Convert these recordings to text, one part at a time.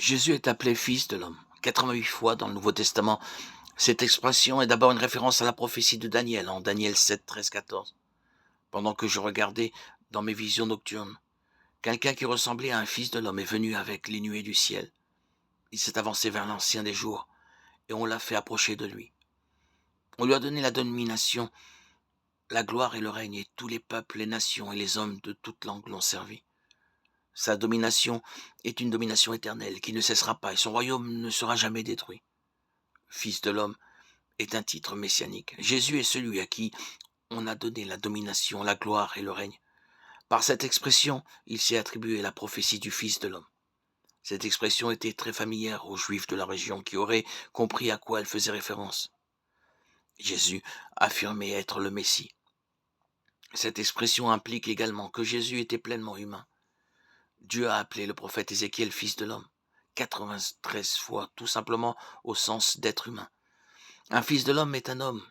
Jésus est appelé Fils de l'homme 88 fois dans le Nouveau Testament. Cette expression est d'abord une référence à la prophétie de Daniel, en Daniel 7, 13, 14. Pendant que je regardais dans mes visions nocturnes, quelqu'un qui ressemblait à un fils de l'homme est venu avec les nuées du ciel. Il s'est avancé vers l'Ancien des jours, et on l'a fait approcher de lui. On lui a donné la domination, la gloire et le règne, et tous les peuples, les nations et les hommes de toute langue l'ont servi. Sa domination est une domination éternelle qui ne cessera pas, et son royaume ne sera jamais détruit. Fils de l'homme est un titre messianique. Jésus est celui à qui on a donné la domination, la gloire et le règne. Par cette expression, il s'est attribué la prophétie du Fils de l'homme. Cette expression était très familière aux Juifs de la région qui auraient compris à quoi elle faisait référence. Jésus affirmait être le Messie. Cette expression implique également que Jésus était pleinement humain. Dieu a appelé le prophète Ézéchiel Fils de l'homme 93 fois, tout simplement au sens d'être humain. Un fils de l'homme est un homme.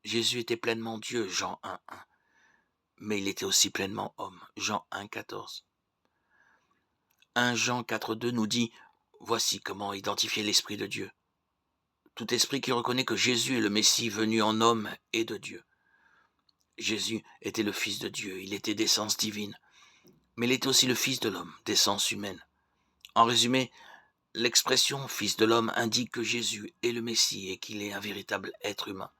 Jésus était pleinement Dieu, Jean 1,1. Mais il était aussi pleinement homme, Jean 1,14. 1 Jean 4,2 nous dit « Voici comment identifier l'Esprit de Dieu. Tout esprit qui reconnaît que Jésus est le Messie venu en homme est de Dieu. » Jésus était le Fils de Dieu, il était d'essence divine, mais il était aussi le Fils de l'homme, d'essence humaine. En résumé, l'expression « Fils de l'homme » indique que Jésus est le Messie et qu'il est un véritable être humain.